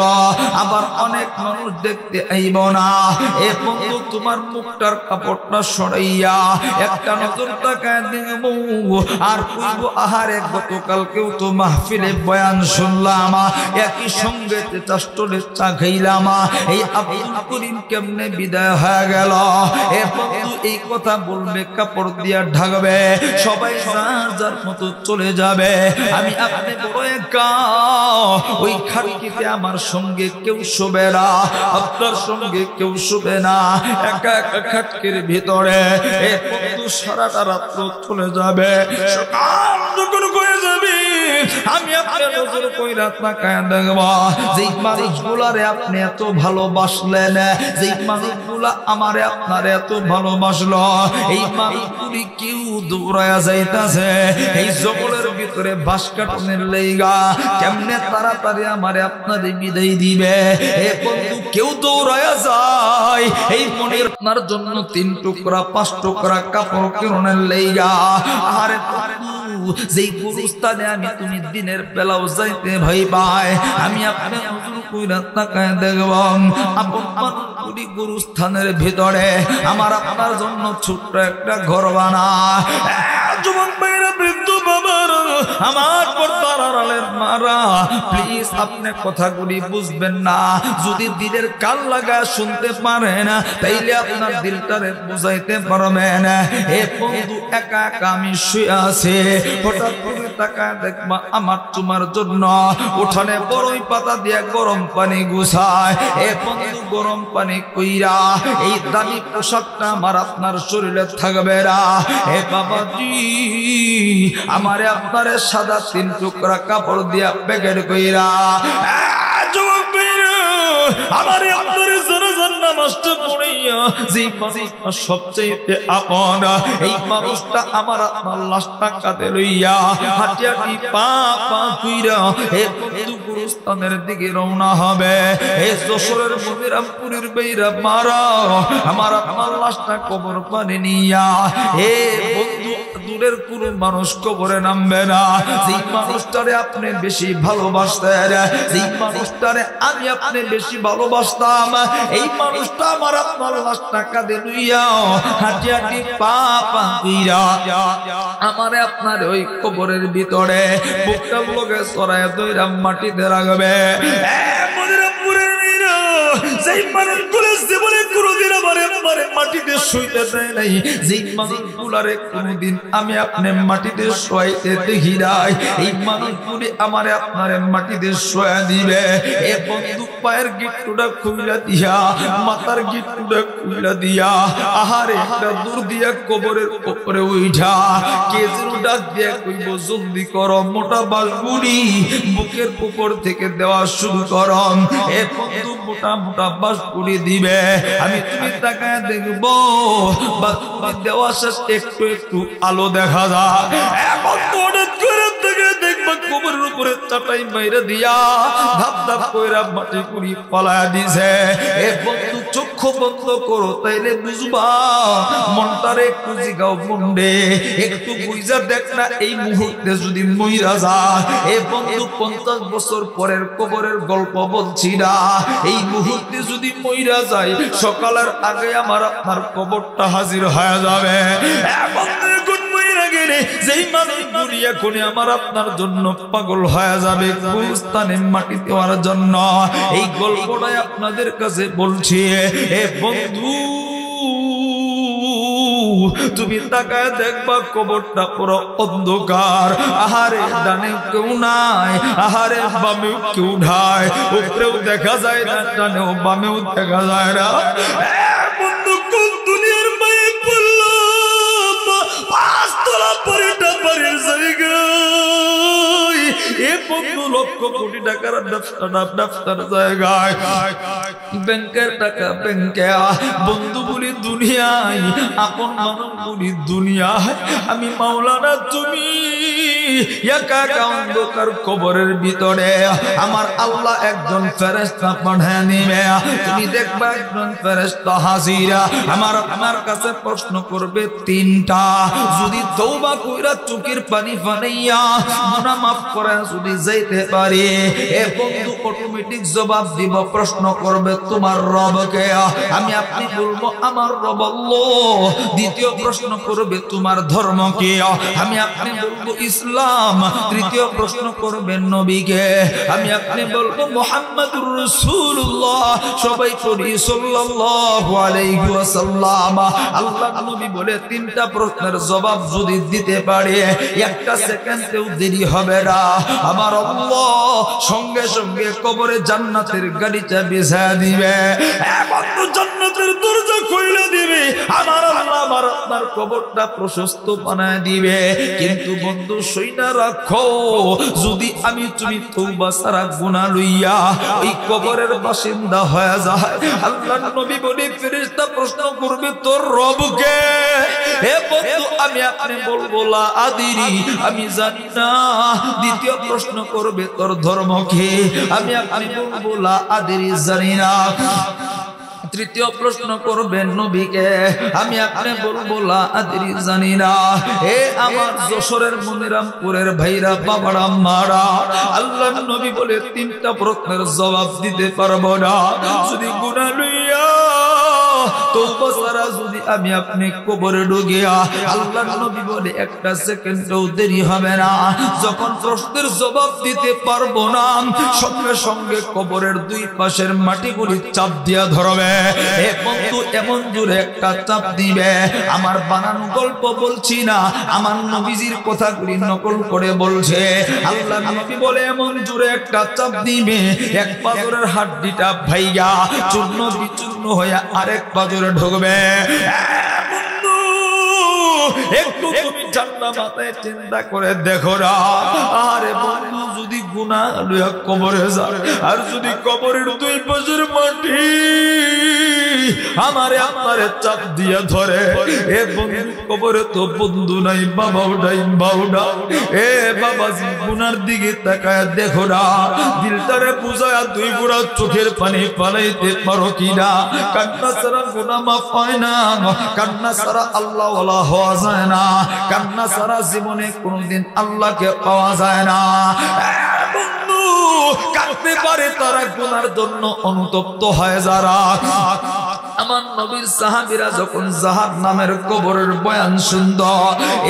আবার অনেক মানুষ দেখতে আইব না। এ বন্ধু তোমার মুখটার কাপড়টা সরাইয়া একটা নজর তাকায় দেখব আর কইব আহারে গতকালকেও তো মাহফিলে বয়ান শুনলাম, একই সঙ্গে চাষ্টলের চা খাইলাম, এই আব্দুল করিম কেমনে বিদায় হয়ে গেল। এ বন্ধু এই কথা বলবে, কাপড় দিয়া ঢাকবে, সবাই যার যার মতো চলে যাবে। আমি আপনি বড় একা, ওই খাটকিতে আমার সঙ্গে কেউ শোবে না, আপনার সঙ্গে কেউ শোবে না, একা একা খাটকির ভিতরে। এ বন্ধু সারাটা রাত্র চলে যাবে, সকাল যখন হয়ে যাবে আমি আপনার নজর কইরা তাকায় দেখব যেই মানুষগুলারে আপনি এত ভালোবাসলেন, যেই মানুষগুলা আমারে আপনারে এত ভালোবাসলো, এই মানুষগুলি কেউ দৌড়ায়া যাইতাছে এই জঙ্গলের ভিতরে বাঁশ কাটনের লাইগা। কেমনে তাড়াতাড়ি আমারে আপনারে বিদায় দিবে। এ বন্ধু কেউ দৌড়ায়া যায় এই মনের আপনার জন্য 3 টুকরা 5 টুকরা কাপড় কিরণের লাইগা। আরে যেই গুরুস্থানে আমি তুমি দিনের বেলাও যাইতে ভয় পাই, আমি আপনার নজর কইরা তাকায় দেখব আপন মানুষগুলি গুরুস্থানের ভিতরে আমার আপনার জন্য ছোট্ট একটা ঘর বানা। যুবক ভাইরা, বৃদ্ধ বাবারা, আমার পর্দার আড়ালের মারা, প্লিজ আপনি কথাগুলি বুঝবেন না। যদি দিলের কান লাগা শুনতে পারেন তাইলে আপনার দিলটারে বুঝাইতে পারবেন। এ বন্ধু একা একা আমি শুয়ে আছি, হঠাৎ করে তাকায় দেখবা আমার তোমার জন্য উঠানে বড়ই পাতা দিয়ে গরম পানি গুছায়। এ বন্ধু গরম পানি কইরা এই দামি পোশাকটা আমার আপনার শরীরে থাকবে না। এ বাবাজি আমারে আপনারে সাদা 3 টুকরা কাপড় দিয়া প্যাকেট কইরা যুবক ভাইরা আমারে আপনারে জানাজার নামাজটা পড়াইয়া যেই মানুষটা সবচেয়ে আপন, এই মানুষটা আমার আপনার লাশটা কাঁধে লইয়া হাঁটিয়াটি পা পা কইরা এ বন্ধু গুরুস্থানের দিকে রওনা হবে। এ যশোরের মনিরামপুরের বাইরা মারা আমার আপনার লাশটা কবর পানে নিয়া এ বন্ধু দূরের কোনো মানুষ কবরে নামবে না। যেই মানুষটারে আপনি বেশি ভালোবাসতেন, যেই মানুষটারে আমি আপনি বেশি ভালোবাসতাম, এই মানুষটা আমার আপনার লাশটা কাঁধে লইয়া হাঁটি হাঁটি পা পা কইরা আমারে আপনার ওই কবরের ভিতরে বুকটার লগে ছড়ায় দইরা মাটিতে রাখবে। যে যেই মানুষগুলো জীবনে কোনোদিন আমার মাটিতে শুইতে দেয় নাই, যেই মানুষগুলারে কোনোদিন আমি আপনি মাটিতে শোয়াইতে দেখি নাই, এই মানুষগুলি আমারে আপনারে মাটিতে শোয়া দিবে। এ বন্ধু পায়ের গিট্টুটা খুইলা দিয়া, মাথার গিট্টুটা খুইলা দিয়া, আহারে একটা দূর দিয়া কবরের উপরে উঠা কে যেন ডাক দিয়া কইব, জলদি করো, মোটা বাঁশগুড়ি বুকের উপর থেকে দেওয়া শুরু করম। এ বন্ধু মোটা মোটা বাঁশগুড়ি দিবে, আমি তুমি তাকায় দেখবো বাঁশগুড়ি দেওয়া শেষ, একটু একটু আলো দেখা যায়। এখন তো হঠাৎ করে থেকে দেখবা কবরের উপরে চাটাই মাইরা দিয়া ধাপ ধাপ কইরা মাটি কুড়ি পালায়া দিছে। এ বন্ধু চক্ষু বন্ধ করো, তাইলে বুঝবা মনটারে একটু জিগাও, মন্ডে একটু বুঝা দেখ না, এই মুহূর্তে যদি মইরা যা। এ বন্ধু 50 বছর পরের কবরের গল্প বলছি না, এই মুহূর্তে যদি মইরা যায়, সকালের আগে আমার আপনার কবরটা হাজির হয়ে যাবে। যেই মানুষ দুনিয়া কোনে আমার আপনার জন্য পাগল হয়ে যাবে গুস্তানে মাটি দেওয়ার জন্য, এই গল্পটাই আপনাদের কাছে বলছি। এ বন্ধু তুমি তাকায় দেখবা কবরটা পুরো অন্ধকার, আহারে ডানে কেউ নাই, আহারে বামেও কেউ নাই, উপরেও দেখা যায় না, ডানেও বামেও দেখা যায় না। বন্ধু কোন দুনিয়ার মায়ে পড়লো, 5 তলা পরে ডাবারের জায়গায়, এ বন্ধু লক্ষ কোটি টাকার ডাক্তার জায়গায়, ব্যাংকের টাকা ব্যাংকে, বন্ধু বলি দুনিয়ায়, আপন মানুষ বলি দুনিয়ায়, আমি মাওলানা তুমি একা একা অন্ধকার কবরের ভিতরে আমার আল্লাহ একজন ফেরেশতা পাঠায় নিবে। তুমি দেখবা একজন ফেরেশতা হাজিরা আমার আপনার কাছে প্রশ্ন করবে 3টা, যদি তওবা কইরা চোখের পানি ফানাইয়া গুনাহ মাফ করে যদি যাইতে পারে, এ বন্ধু অটোমেটিক জবাব দিব, প্রশ্ন করবে তোমার রব কে, আমি আপনি বলবো আমার রব আল্লাহ। দ্বিতীয় প্রশ্ন করবে তোমার ধর্ম কি, আমি আপনি বলবো ইসলাম। তৃতীয় প্রশ্ন করবেন নবীকে, আমি আপনি বলবো মুহাম্মাদুর রাসূলুল্লাহ। সবাই পড়ি সাল্লাল্লাহু আলাইহি ওয়াসাল্লাম। আল্লাহর নবী বলে 3টা প্রশ্নের জবাব যদি দিতে পারে, একটা সেকেন্ডেও দেরি হবে না, আমার আল্লাহ সঙ্গে সঙ্গে কবরে জান্নাতের গাড়িটা বিছায়া দিবে, এবং জান্নাতের দরজা খুলে দিবে, আমার আল্লাহ আমার আপনার কবরটা প্রশস্ত বানায় দিবে। কিন্তু বন্ধু সইনা রাখো, যদি আমি তুমি তওবা ছাড়া গুনাহ লইয়া ওই কবরের বাসিন্দা হয়ে যায়, আল্লাহর নবী বলে ফেরেশতা প্রশ্ন করবে তোর রব কে, হে বন্ধু আমি আপনি বলবো লা আদিরি, আমি জানি না। দ্বিতীয় প্রশ্ন করবে তোর ধর্ম কি, আমি আপনি বলবো লা আদিরি, জানি না। তৃতীয় প্রশ্ন করবেন নবীকে, আমি আপনি বলবো লা আদরি, জানি না। হে আমার যশোরের মনিরামপুরের ভাইরা বাবারা মারা, আল্লাহর নবী বলে 3টা প্রশ্নের জবাব দিতে পারবো না, যদি গুনাহ লইয়া তওবা ছাড়া যদি আমি আপনি কবরে ঢুকিয়া, আল্লাহর নবী বলে একটা সেকেন্ডও দেরি হবে না। যখন প্রশ্নের জবাব দিতে পারবো না, সঙ্গে সঙ্গে কবরের 2 পাশের মাটিগুলি চাপ দিয়া ধরবে। এ বন্ধু এমন জোরে একটা চাপ দিবে, আমার বানানো গল্প বলছি না, আমার নবীজির কথাগুলি নকল করে বলছে। আল্লাহর নবী বলে এমন জোরে একটা চাপ দিবে, এক পাজরের হাড্ডিটা ভাইয়া চূর্ণ বিচূর্ণ হয়ে আরেক পাজরে ঢুকবে। একটু তুমি ঠান্ডা মাথায় চিন্তা করে দেখো না, আরে বন্ধু যদি গুনাহ লইয়া কবরে যায়, আর যদি কবরের 2 পাশের মাটি আমারে আপনারে চাপ দিয়া ধরে, এ বন্ধু কবরে তো বন্ধু নাই, বাবাও নাই, বাউডা। এ বাবাজি গুনার দিকে তাকায় দেখো না, দিলটারে বুঝায়া 2 গুড়া চোখের পানি পালাইতে পারো কিনা। কান্না ছাড়া গুনাহ মাফ হয় না, কান্না ছাড়া আল্লাহ ওয়ালা হওয়া যায় না, কান্না ছাড়া জীবনে কোনদিন আল্লাহকে পাওয়া যায় না। বন্ধু কাঁদতে পারে তারা গুনার জন্য অনুতপ্ত হয় যারা, আমার নবীর সাহাবীরা যখন জাহান্নামের কবরের বয়ান শুনতো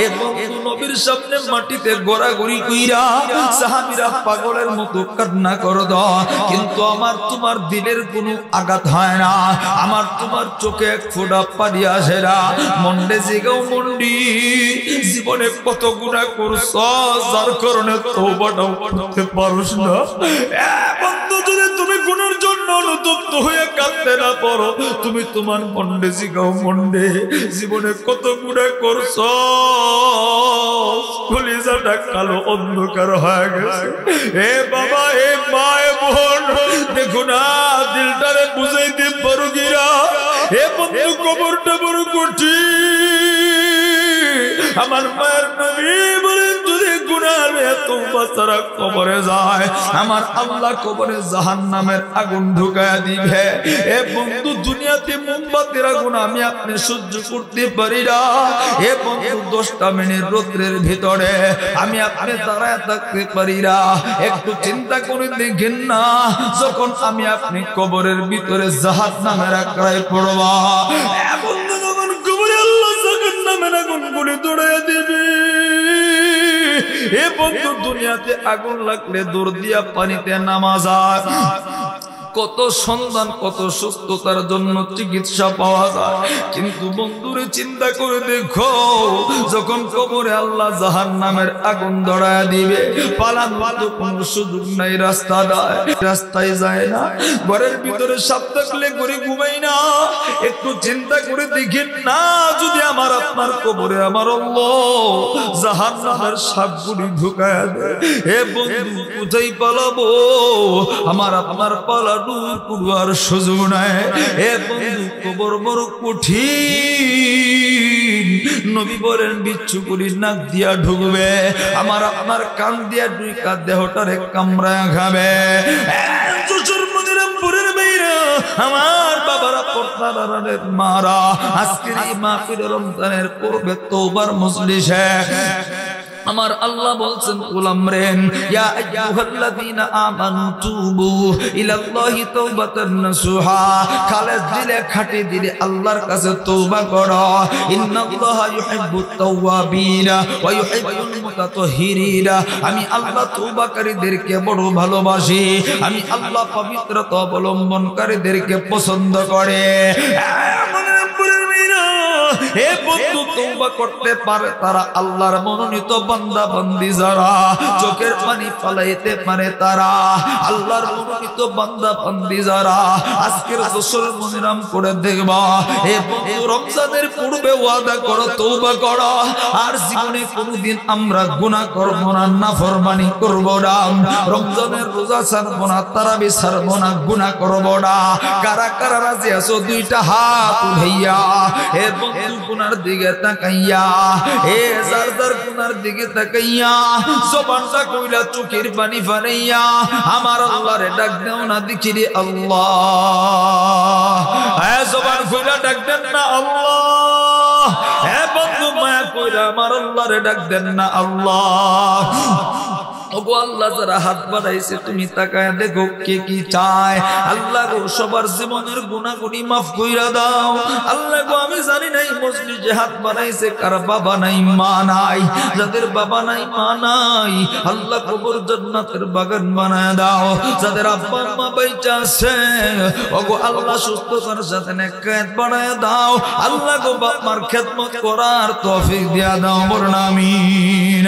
এবং নবীর সামনে মাটিতে গড়াগড়ি কইরা সাহাবীরা পাগলের মতো কান্না করত, কিন্তু আমার তোমার দিলের কোনো আঘাত হয় না, আমার তোমার চোখে এক ফোঁটা পানি আসে না। মন্ডে জিগাও মন্ডি, জীবনে কত গুনাহ করছ যার কারণে তওবাটাও করতে পারছ না। বন্ধু, যদি তুমি গুনার জন্য অনুতপ্ত হয়ে কাঁদতে না পারো, তুমি তোমার মন্ডে জিগাও মন্ডে, জীবনে কত গুনাহ করছ, কলিজাটা কালো অন্ধকার হয়ে গেছে। এ বাবা, এ মা, এ বোন, দেখো না দিলটারে বুঝাইতে পারো গিরা। এ বন্ধু, কবরটা বড় কঠিন। আমার মায়ের নবী বলেন, যদি গুনার তওবা ছাড়া কবরে যায়, আমার আল্লাহ কবরে জাহান্নামের আগুন ঢুকায়া দিবে। এ বন্ধু, দুনিয়াতে মোমবাতির আগুন আমি আপনি সহ্য করতে পারি না। এ বন্ধু, 10টা মিনিট রৌদ্রের ভিতরে আমি আপনি দাঁড়ায় থাকতে পারি না। একটু চিন্তা করে দেখেন না, যখন আমি আপনি কবরের ভিতরে জাহান্নামের আঁকড়ায় পড়বা, এ বন্ধু, যখন কবরে আল্লাহ জাহান্নামের আগুন গুলি দৌড়াইয়া দিবে। এ বন্ধু, দুনিয়াতে আগুন লাগলে দূর দিয়া পানিতে নামা যায়, কত সন্ধান, কত সুস্থতার জন্য চিকিৎসা পাওয়া যায়, কিন্তু বন্ধুরে চিন্তা করে দেখো, যখন কবরে আল্লাহ জাহান্নামের আগুন ধরায় দিবে, পালানোর তো কোনো সুযোগ নাই, রাস্তায় যায় না, ঘরের ভিতরে সাপ থাকলে ঘরে ঘুমাই না। একটু চিন্তা করে দেখেন না, যদি আমার আপনার কবরে আমার আল্লাহ জাহান্নামের সাপগুলি ঢুকায় দেয়, এ বন্ধু কোথায় পালাবো? আমার আপনার পালা পুরোর সুযোগ নাই। এ বন্ধু, কবর বড় কঠিন। নবী বলেন, বিচ্ছু করি নাক দিয়া ঢুকবে, আমার আপনার কান দিয়া ঢুকা দেহটারে কামড়ায় খাবে। আমার বাবারা, পর্দারের মারা, আজকের এই মাহফিল রমজানের পূর্বে তওবার মজলিসে আমার আল্লাহ বলছেন, গোলামরেন, ইয়া আইয়ুহাল্লাযীনা আমানু তুবু ইলাল্লাহি তাওবাতান নাসুহা, খালেস দিলে, খাঁটি দিলে আল্লাহর কাছে তওবা করো। ইন্নাল্লাহা ইউহিব্বুত তাওয়াবিনা ওয়া ইউহিব্বুল মুতাতাহহিরিনা, আমি আল্লাহ তওবাকারীদেরকে বড় ভালোবাসি, আমি আল্লাহ পবিত্রতা অবলম্বনকারীদেরকে পছন্দ করে। হে বন্ধু, তওবা করতে পারে তারা আল্লাহর মনোনীত বান্দা বান্দি, যারা চোখের পানি ফলাইতে পারে তারা আল্লাহর মনোনীত বান্দা বান্দি, যারা আজকের দোসর মনিরাম করে দেখবা। হে বন্ধু, রমজানের পূর্বে ওয়াদা করো, তওবা করো, আর জীবনে কোনোদিন আমরা গুনাহ করব না, নাফরমানি করব না, রমজানের রোজা ছাড়ব না, তারাবি ছাড়ব না, গুনাহ করব না। কারা কারা রাজি আছো? 2টা হাত উঠাইয়া। হে বন্ধু, গুনার দিকে তাকাইয়া, এ যার যার গুনার দিকে তাকাইয়া, জবানটা কইলা চোখের পানি ফালাইয়া আমার আল্লাহরে ডাক দাও না, দিকিরে আল্লাহ। এ জবান কইলা ডাক দেন না আল্লাহ। হে বন্ধু, মায়া কইরা আমার আল্লাহরে ডাক দেন না আল্লাহ। ওগো আল্লাহ, যারা হাত বাড়াইছে তুমি তাকায় দেখো কে কি চায়। আল্লাহ গো, সবার জীবনের গুনাহগুলি মাফ কইরা দাও। আল্লাহ গো, আমি জানি নাই মজলিসে হাত বাড়াইছে কার বাবা নাই, মা নাই, যাদের বাবা নাই, মা নাই, আল্লাহ কবর জান্নাতের বাগান বানায় দাও। যাদের আব্বা মা বাইচা আছে, ওগো আল্লাহ সুস্থতার সাথে নেকায়াত বানায় দাও। আল্লাহ গো, বাপ মার খেদমত করার তৌফিক দিয়া দাও, বলুন আমিন।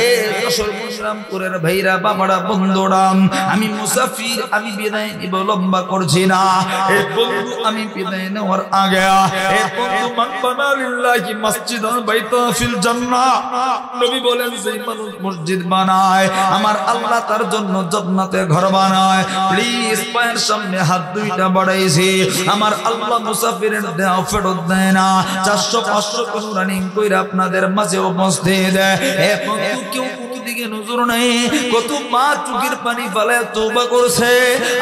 এ আসল মুসলিম ভাইরা, বাবারা, বন্ধুরা, আমি মুসাফির, আমি বিদায় নিব, লম্বা করছি না। এ বন্ধু, আমি বিদায় নেওয়ার আগে, এ বন্ধু, মান বানা লিল্লাহি মসজিদান বাইতা ফিল জান্নাহ, নবী বলেন, যে মানুষ মসজিদ বানায় আমার আল্লাহ তার জন্য জান্নাতে ঘর বানায়। প্লিজ পায়ের সামনে হাত 2টা বাড়াইছি, আমার আল্লাহ মুসাফিরের দেহ ফেরত দেয় না। 400-500 কোন রানিং কইরা আপনাদের মাঝে উপস্থিত। এ বন্ধু, কেউ দিকে নজর নাই, কত মা চোখের পানি ফেলায় তওবা করছে,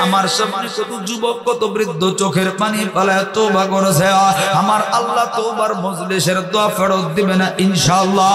আমার সামনে কত যুবক, কত বৃদ্ধ চোখের পানি ফেলায় তওবা করছে। আমার আল্লাহ তওবার মজলিসের দোয়া ফেরত দিবে না ইনশাআল্লাহ।